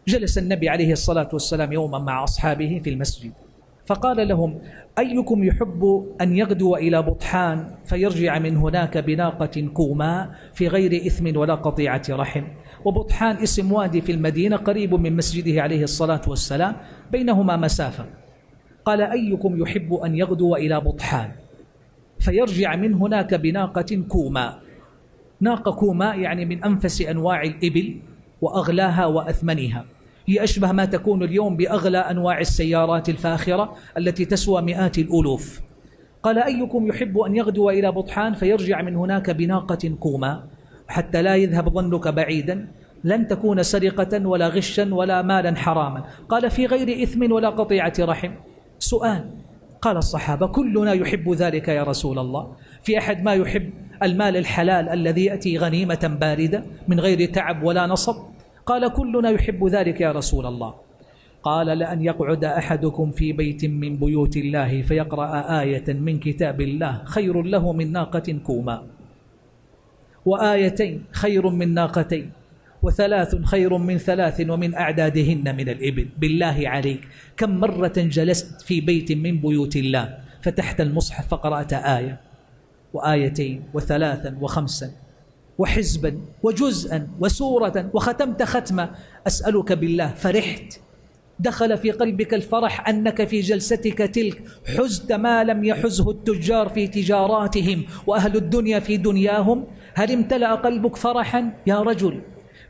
جلس النبي عليه الصلاة والسلام يوما مع أصحابه في المسجد، فقال لهم: أيكم يحب أن يغدو إلى بطحان فيرجع من هناك بناقة كوماء في غير إثم ولا قطيعة رحم؟ وبطحان اسم وادي في المدينة قريب من مسجده عليه الصلاة والسلام، بينهما مسافة. قال: أيكم يحب أن يغدو إلى بطحان فيرجع من هناك بناقة كوماء؟ ناقة كوماء يعني من أنفس أنواع الإبل وأغلاها وأثمنها، هي أشبه ما تكون اليوم بأغلى أنواع السيارات الفاخرة التي تسوى مئات الألوف. قال: أيكم يحب أن يغدو إلى بطحان فيرجع من هناك بناقة كوماء؟ حتى لا يذهب ظنك بعيدا، لن تكون سرقة ولا غشا ولا مالا حراما. قال: في غير إثم ولا قطيعة رحم. سؤال. قال الصحابة: كلنا يحب ذلك يا رسول الله، في أحد ما يحب المال الحلال الذي يأتي غنيمة باردة من غير تعب ولا نصب؟ قال: كلنا يحب ذلك يا رسول الله. قال: لأن يقعد أحدكم في بيت من بيوت الله فيقرأ آية من كتاب الله خير له من ناقة كوماء، وآيتين خير من ناقتين، وثلاث خير من ثلاث ومن أعدادهن من الإبل. بالله عليك، كم مرة جلست في بيت من بيوت الله فتحت المصحف فقرأت آية وآيتين وثلاثا وخمسا وحزبا وجزءا وسورة وختمت ختمة؟ أسألك بالله، فرحت؟ دخل في قلبك الفرح أنك في جلستك تلك حزت ما لم يحزه التجار في تجاراتهم وأهل الدنيا في دنياهم؟ هل امتلأ قلبك فرحا يا رجل؟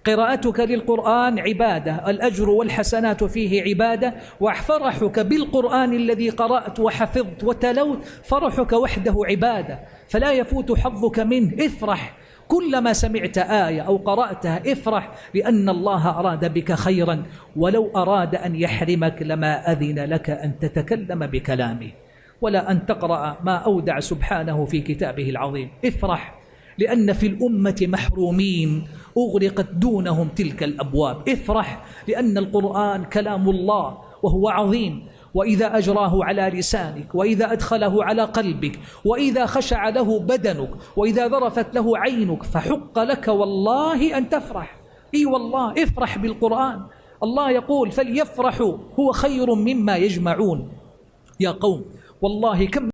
قراءتك للقرآن عبادة، الأجر والحسنات فيه عبادة، وفرحك بالقرآن الذي قرأت وحفظت وتلوت فرحك وحده عبادة، فلا يفوت حظك منه. افرح كلما سمعت آية أو قرأتها، افرح لأن الله أراد بك خيرا، ولو أراد أن يحرمك لما أذن لك أن تتكلم بكلامه ولا أن تقرأ ما أودع سبحانه في كتابه العظيم. افرح لأن في الأمة محرومين أغلقت دونهم تلك الأبواب. افرح لأن القرآن كلام الله وهو عظيم، وإذا أجراه على لسانك، وإذا أدخله على قلبك، وإذا خشع له بدنك، وإذا ذرفت له عينك، فحق لك والله أن تفرح. إي والله، افرح بالقرآن. الله يقول: فليفرحوا هو خير مما يجمعون. يا قوم، والله كم